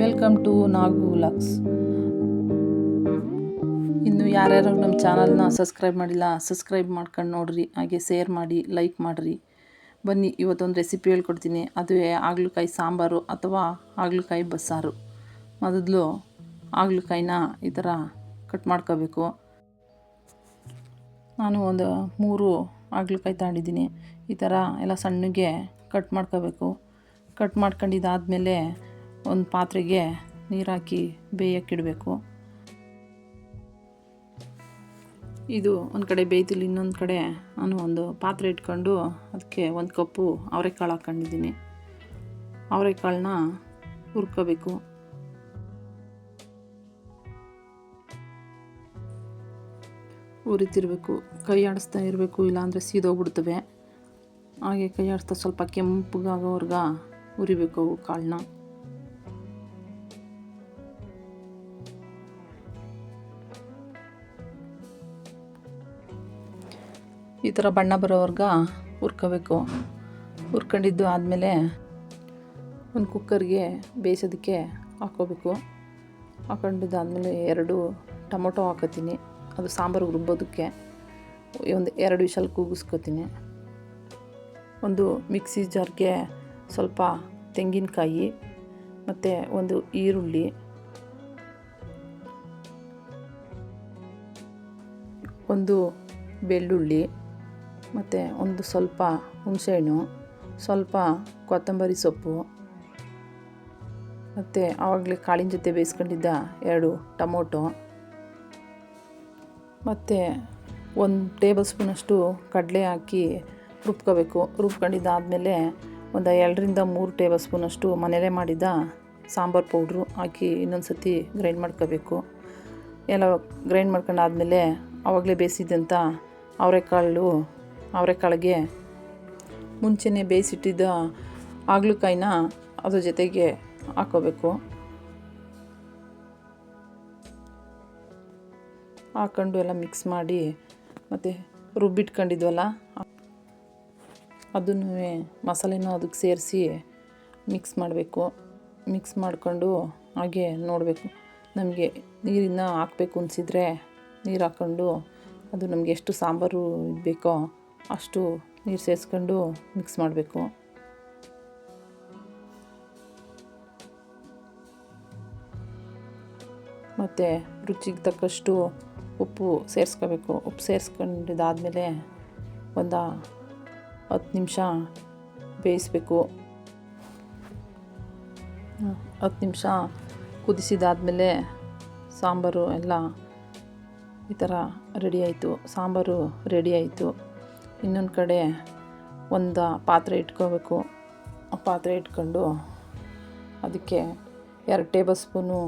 Welcome to Nagu vlogs. ಇನ್ನು ಯಾರ್ಯಾರು ನಮ್ಮ ಚಾನಲ್ನ ಸಬ್ಸ್ಕ್ರೈಬ್ ಮಾಡಿಲ್ಲ ಸಬ್ಸ್ಕ್ರೈಬ್ ಮಾಡ್ಕೊಂಡು ನೋಡ್ರಿ, ಹಾಗೆ ಶೇರ್ ಮಾಡಿ, ಲೈಕ್ ಮಾಡಿರಿ. ಬನ್ನಿ ಇವತ್ತೊಂದು ರೆಸಿಪಿ ಹೇಳ್ಕೊಡ್ತೀನಿ. ಅದುವೇ ಹಾಗಲಕಾಯಿ ಸಾಂಬಾರು ಅಥವಾ ಹಾಗಲಕಾಯಿ ಬಸ್ಸಾರು. ಮೊದಲು ಹಾಗಲಕಾಯಿನ ಈ ಥರ ಕಟ್ ಮಾಡ್ಕೋಬೇಕು. ನಾನು ಒಂದು 3 ಹಾಗಲಕಾಯಿ ತಗೊಂಡಿದ್ದೀನಿ. ಈ ಥರ ಎಲ್ಲ ಸಣ್ಣಗೆ ಕಟ್ ಮಾಡ್ಕೋಬೇಕು. ಕಟ್ ಮಾಡ್ಕೊಂಡಿದ್ದಾದಮೇಲೆ ಒಂದು ಪಾತ್ರೆಗೆ ನೀರು ಹಾಕಿ ಬೇಯಕ್ಕಿಡಬೇಕು. ಇದು ಒಂದು ಕಡೆ ಬೇಯ್ತಿಲ್ಲ, ಇನ್ನೊಂದು ಕಡೆ ನಾನು ಒಂದು ಪಾತ್ರೆ ಇಟ್ಕೊಂಡು ಅದಕ್ಕೆ 1 ಕಪ್ಪು ಅವರೆಕಾಳು ಹಾಕ್ಕೊಂಡಿದ್ದೀನಿ. ಅವರೆಕಾಳನ್ನ ಹುರ್ಕೋಬೇಕು. ಹುರಿತಿರ್ಬೇಕು, ಕೈ ಆಡಿಸ್ತಾ ಇರಬೇಕು, ಇಲ್ಲಾಂದರೆ ಸೀದೋಗ್ಬಿಡ್ತವೆ. ಹಾಗೆ ಕೈ ಆಡಿಸ್ತಾ ಸ್ವಲ್ಪ ಕೆಂಪಗಾಗೋವರೆಗ ಹುರಿಬೇಕು ಅವು ಕಾಳನ್ನ. ಈ ಥರ ಬಣ್ಣ ಬರೋವರೆಗ ಹುರ್ಕೋಬೇಕು. ಹುರ್ಕೊಂಡಿದ್ದು ಆದಮೇಲೆ ಒಂದು ಕುಕ್ಕರ್ಗೆ ಬೇಯಿಸೋದಕ್ಕೆ ಹಾಕ್ಕೋಬೇಕು. ಹಾಕೊಂಡಿದ್ದಾದಮೇಲೆ 2 ಟೊಮೊಟೊ ಹಾಕೋತೀನಿ. ಅದು ಸಾಂಬಾರಿಗೆ ರುಬ್ಬೋದಕ್ಕೆ ಒಂದು 2 ವಿಷಲ್ ಕೂಗಿಸ್ಕೊತೀನಿ. ಒಂದು ಮಿಕ್ಸಿ ಜಾರ್ಗೆ ಸ್ವಲ್ಪ ತೆಂಗಿನಕಾಯಿ ಮತ್ತು ಒಂದು ಈರುಳ್ಳಿ, ಒಂದು ಬೆಳ್ಳುಳ್ಳಿ ಮತ್ತು ಒಂದು ಸ್ವಲ್ಪ ಹುಣಸೆಹಣ್ಣು, ಸ್ವಲ್ಪ ಕೊತ್ತಂಬರಿ ಸೊಪ್ಪು ಮತ್ತು ಆವಾಗಲೇ ಕಾಳಿನ ಜೊತೆ ಬೇಯಿಸ್ಕೊಂಡಿದ್ದ 2 ಟೊಮೊಟೊ ಮತ್ತು 1 ಟೇಬಲ್ ಸ್ಪೂನಷ್ಟು ಕಡಲೆ ಹಾಕಿ ರುಬ್ಕೋಬೇಕು. ರುಬ್ಕೊಂಡಿದ್ದಾದಮೇಲೆ ಒಂದು 2ರಿಂದ 3 ಟೇಬಲ್ ಸ್ಪೂನಷ್ಟು ಮನೇಲೇ ಮಾಡಿದ ಸಾಂಬಾರು ಪೌಡ್ರು ಹಾಕಿ ಇನ್ನೊಂದು ಸತಿ ಗ್ರೈಂಡ್ ಮಾಡ್ಕೋಬೇಕು. ಎಲ್ಲ ಗ್ರೈಂಡ್ ಮಾಡ್ಕೊಂಡಾದಮೇಲೆ ಆವಾಗಲೇ ಬೇಯಿಸಿದ್ದಂಥ ಅವರೆಕಾಳಿಗೆ ಮುಂಚೆನೇ ಬೇಯಿಸಿಟ್ಟಿದ್ದ ಹಾಗಲಕಾಯಿನ ಅದ್ರ ಜೊತೆಗೆ ಹಾಕ್ಕೋಬೇಕು. ಹಾಕ್ಕೊಂಡು ಎಲ್ಲ ಮಿಕ್ಸ್ ಮಾಡಿ ಮತ್ತು ರುಬ್ಬಿಟ್ಕೊಂಡಿದ್ವಲ್ಲ ಅದನ್ನು ಮಸಾಲೆನೂ ಅದಕ್ಕೆ ಸೇರಿಸಿ ಮಿಕ್ಸ್ ಮಾಡಬೇಕು. ಮಿಕ್ಸ್ ಮಾಡಿಕೊಂಡು ಹಾಗೆ ನೋಡಬೇಕು. ನಮಗೆ ನೀರನ್ನು ಹಾಕಬೇಕು ಅನಿಸಿದರೆ ನೀರು ಹಾಕ್ಕೊಂಡು ಅದು ನಮಗೆ ಎಷ್ಟು ಸಾಂಬಾರು ಬೇಕೋ ಅಷ್ಟು ನೀರು ಸೇರಿಸ್ಕೊಂಡು ಮಿಕ್ಸ್ ಮಾಡಬೇಕು. ಮತ್ತು ರುಚಿಗೆ ತಕ್ಕಷ್ಟು ಉಪ್ಪು ಸೇರಿಸ್ಕೋಬೇಕು. ಉಪ್ಪು ಸೇರಿಸ್ಕೊಂಡಿದ್ದಾದಮೇಲೆ ಒಂದು 10 ನಿಮಿಷ ಬೇಯಿಸಬೇಕು. 10 ನಿಮಿಷ ಕುದಿಸಿದಾದಮೇಲೆ ಸಾಂಬಾರು ಎಲ್ಲ ಈ ಥರ ರೆಡಿ ಆಯಿತು. ಸಾಂಬಾರು ರೆಡಿ ಆಯಿತು. ಇನ್ನೊಂದು ಕಡೆ ಒಂದು ಪಾತ್ರೆ ಇಟ್ಕೋಬೇಕು. ಆ ಪಾತ್ರೆ ಇಟ್ಕೊಂಡು ಅದಕ್ಕೆ 2 ಟೇಬಲ್ ಸ್ಪೂನು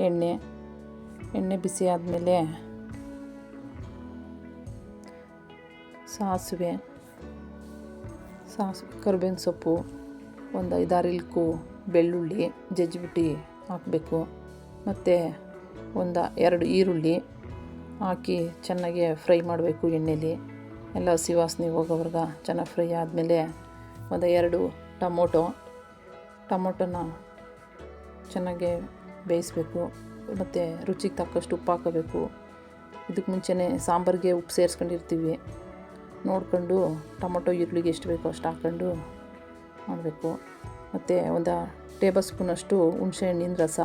ಎಣ್ಣೆ ಬಿಸಿ ಆದಮೇಲೆ ಸಾಸಿವೆ, ಕರಿಬೇವಿನ ಸೊಪ್ಪು, ಒಂದು 5-6 ಇಲ್ಕು ಬೆಳ್ಳುಳ್ಳಿ ಜಜ್ಜಿಬಿಟ್ಟು ಹಾಕಬೇಕು. ಮತ್ತು ಒಂದು 2 ಈರುಳ್ಳಿ ಹಾಕಿ ಚೆನ್ನಾಗಿ ಫ್ರೈ ಮಾಡಬೇಕು ಎಣ್ಣೆಲಿ. ಎಲ್ಲ ಹಸಿ ವಾಸನೆ ಹೋಗೋವರೆಗ ಚೆನ್ನಾಗಿ ಫ್ರೈ ಆದಮೇಲೆ ಒಂದು 2 ಟೊಮೊಟೊನ ಚೆನ್ನಾಗಿ ಬೇಯಿಸಬೇಕು. ಮತ್ತು ರುಚಿಗೆ ತಕ್ಕಷ್ಟು ಉಪ್ಪು ಹಾಕೋಬೇಕು. ಇದಕ್ಕೆ ಮುಂಚೆನೇ ಸಾಂಬಾರಿಗೆ ಉಪ್ಪು ಸೇರಿಸ್ಕೊಂಡಿರ್ತೀವಿ. ನೋಡ್ಕೊಂಡು ಟೊಮೊಟೊ ಈರುಳ್ಳಿಗೆ ಎಷ್ಟು ಬೇಕೋ ಅಷ್ಟು ಹಾಕ್ಕೊಂಡು ಮಾಡಬೇಕು. ಮತ್ತು ಒಂದು ಟೇಬಲ್ ಸ್ಪೂನಷ್ಟು ಹುಣಸೆಹಣ್ಣಿನ ರಸ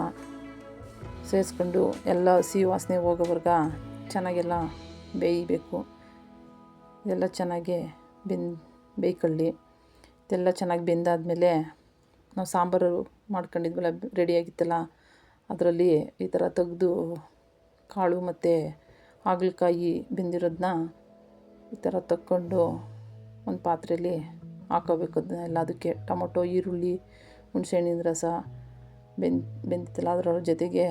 ಸೇರಿಸ್ಕೊಂಡು ಎಲ್ಲ ಹಸಿ ವಾಸನೆ ಹೋಗೋವರೆಗ ಚೆನ್ನಾಗೆಲ್ಲ ಬೇಯಬೇಕು. ಇದೆಲ್ಲ ಚೆನ್ನಾಗಿ ಬೇಯ್ಕೊಳ್ಳಿ. ಇದೆಲ್ಲ ಚೆನ್ನಾಗಿ ಬೆಂದಾದಮೇಲೆ ನಾವು ಸಾಂಬಾರು ಮಾಡ್ಕೊಂಡಿದ್ವಲ್ಲ, ರೆಡಿಯಾಗಿತ್ತಲ್ಲ, ಅದರಲ್ಲಿ ಈ ಥರ ತೆಗೆದು ಕಾಳು ಮತ್ತು ಹಾಗಲಕಾಯಿ ಬೆಂದಿರೋದನ್ನ ಈ ಥರ ತಕ್ಕೊಂಡು ಒಂದು ಪಾತ್ರೆಯಲ್ಲಿ ಹಾಕೋಬೇಕು. ಅದನ್ನೆಲ್ಲ ಅದಕ್ಕೆ ಟೊಮೊಟೊ, ಈರುಳ್ಳಿ, ಹುಣಸೆಹಣ್ಣಿನ ರಸ ಬೆಂದಿತ್ತಲ್ಲ ಅದರ ಜೊತೆಗೆ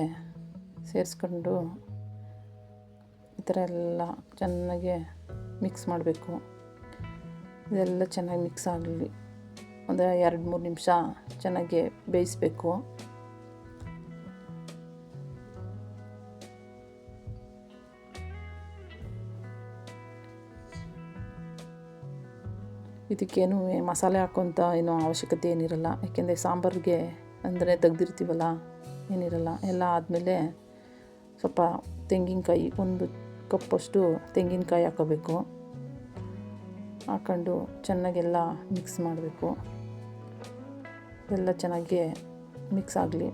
ಸೇರಿಸ್ಕೊಂಡು ಈ ಥರ ಎಲ್ಲ ಚೆನ್ನಾಗಿ ಮಿಕ್ಸ್ ಮಾಡಬೇಕು. ಇದೆಲ್ಲ ಚೆನ್ನಾಗಿ ಮಿಕ್ಸ್ ಆಗಲಿ. ಒಂದು 2-3 ನಿಮಿಷ ಚೆನ್ನಾಗಿ ಬೇಯಿಸಬೇಕು. ಇದಕ್ಕೇನು ಮಸಾಲೆ ಹಾಕೋಂಥ ಏನೋ ಅವಶ್ಯಕತೆ ಏನಿರಲ್ಲ. ಯಾಕೆಂದರೆ ಸಾಂಬಾರಿಗೆ ಅಂದರೆ ತೆಗ್ದಿರ್ತೀವಲ್ಲ, ಏನಿರಲ್ಲ. ಎಲ್ಲ ಆದಮೇಲೆ ಸ್ವಲ್ಪ ತೆಂಗಿನಕಾಯಿ, 1 ಕಪ್ಪಷ್ಟು ತೆಂಗಿನಕಾಯಿ ಹಾಕೋಬೇಕು. ಹಾಕೊಂಡು ಚೆನ್ನಾಗೆಲ್ಲ ಮಿಕ್ಸ್ ಮಾಡಬೇಕು. ಎಲ್ಲ ಚೆನ್ನಾಗಿ ಮಿಕ್ಸ್ ಆಗಲಿ.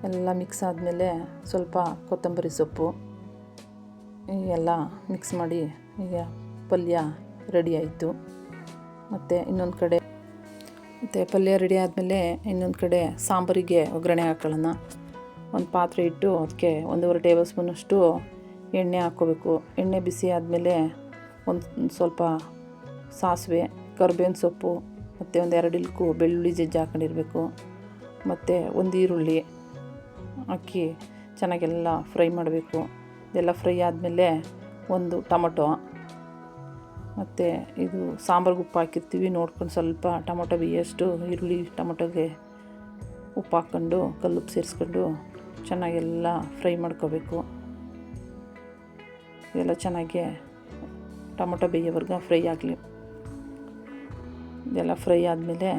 ಎಲ್ಲ ಮಿಕ್ಸ್ ಆದಮೇಲೆ ಸ್ವಲ್ಪ ಕೊತ್ತಂಬರಿ ಸೊಪ್ಪು ಎಲ್ಲ ಮಿಕ್ಸ್ ಮಾಡಿ ಈಗ ಪಲ್ಯ ರೆಡಿ ಆಯಿತು. ಮತ್ತು ಪಲ್ಯ ರೆಡಿ ಆದಮೇಲೆ ಇನ್ನೊಂದು ಕಡೆ ಸಾಂಬಾರಿಗೆ ಒಗ್ಗರಣೆ ಹಾಕೊಳ್ಳೋಣ. ಒಂದು ಪಾತ್ರೆ ಇಟ್ಟು ಅದಕ್ಕೆ 1.5 ಟೇಬಲ್ ಸ್ಪೂನಷ್ಟು ಎಣ್ಣೆ ಹಾಕ್ಕೋಬೇಕು. ಎಣ್ಣೆ ಬಿಸಿ ಆದಮೇಲೆ ಒಂದು ಸ್ವಲ್ಪ ಸಾಸಿವೆ, ಕರಿಬೇವಿನ ಸೊಪ್ಪು ಮತ್ತು 2 ಇಲ್ಕು ಬೆಳ್ಳುಳ್ಳಿ ಜಜ್ಜಿ ಹಾಕೊಂಡಿರಬೇಕು. ಮತ್ತು 1 ಈರುಳ್ಳಿ ಹಾಕಿ ಚೆನ್ನಾಗೆಲ್ಲ ಫ್ರೈ ಮಾಡಬೇಕು. ಇದೆಲ್ಲ ಫ್ರೈ ಆದಮೇಲೆ 1 ಟೊಮೊಟೊ, ಮತ್ತು ಇದು ಸಾಂಬಾರ್ಗೆ ಉಪ್ಪು ಹಾಕಿರ್ತೀವಿ ನೋಡ್ಕೊಂಡು ಸ್ವಲ್ಪ ಟೊಮೊಟೊ ಬೇಯೋಷ್ಟು ಈರುಳ್ಳಿ ಟೊಮೊಟೊಗೆ ಉಪ್ಪು ಹಾಕ್ಕೊಂಡು ಕಲ್ಲುಪ್ಪು ಸೇರಿಸ್ಕೊಂಡು ಚೆನ್ನಾಗೆಲ್ಲ ಫ್ರೈ ಮಾಡ್ಕೋಬೇಕು. ಇದೆಲ್ಲ ಚೆನ್ನಾಗಿ ಟೊಮೊಟೊ ಬೇಯೋವರೆಗೆ ಫ್ರೈ ಆಗಲಿ. ಇದೆಲ್ಲ ಫ್ರೈ ಆದಮೇಲೆ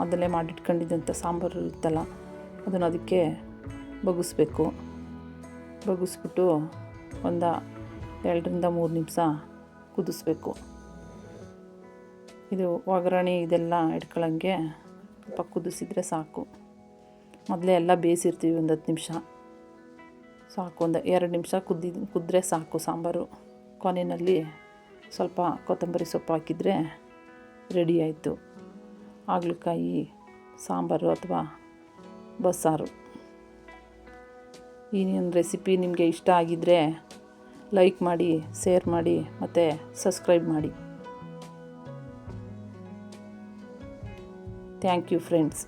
ಮೊದಲೇ ಮಾಡಿಟ್ಕೊಂಡಿದ್ದಂಥ ಸಾಂಬಾರು ಇರುತ್ತಲ್ಲ ಅದನ್ನು ಅದಕ್ಕೆ ಬಗ್ಗಿಸ್ಬೇಕು. ಬಗ್ಗಿಸ್ಬಿಟ್ಟು 2 ರಿಂದ 3 ನಿಮಿಷ ಕುದಿಸ್ಬೇಕು. ಇದು ಒಗ್ಗರಣೆ ಇದೆಲ್ಲ ಇಟ್ಕೊಳ್ಳೋಂಗೆ ಸ್ವಲ್ಪ ಕುದಿಸಿದ್ರೆ ಸಾಕು. ಮೊದಲೇ ಎಲ್ಲ ಬೇಯಿಸಿರ್ತೀವಿ 10 ನಿಮಿಷ ಸಾಕು. 2 ನಿಮಿಷ ಕುದ್ದರೆ ಸಾಕು ಸಾಂಬಾರು. ಕೊನೆಯಲ್ಲಿ ಸ್ವಲ್ಪ ಕೊತ್ತಂಬರಿ ಸೊಪ್ಪು ಹಾಕಿದರೆ ರೆಡಿ ಆಯಿತು ಹಾಗಲಕಾಯಿ ಸಾಂಬಾರು ಅಥವಾ ಬಸ್ಸಾರು. ಈ ರೆಸಿಪಿ ನಿಮಗೆ ಇಷ್ಟ ಆಗಿದ್ದರೆ ಲೈಕ್ ಮಾಡಿ, ಶೇರ್ ಮಾಡಿ ಮತ್ತು ಸಬ್ಸ್ಕ್ರೈಬ್ ಮಾಡಿ. Thank you friends.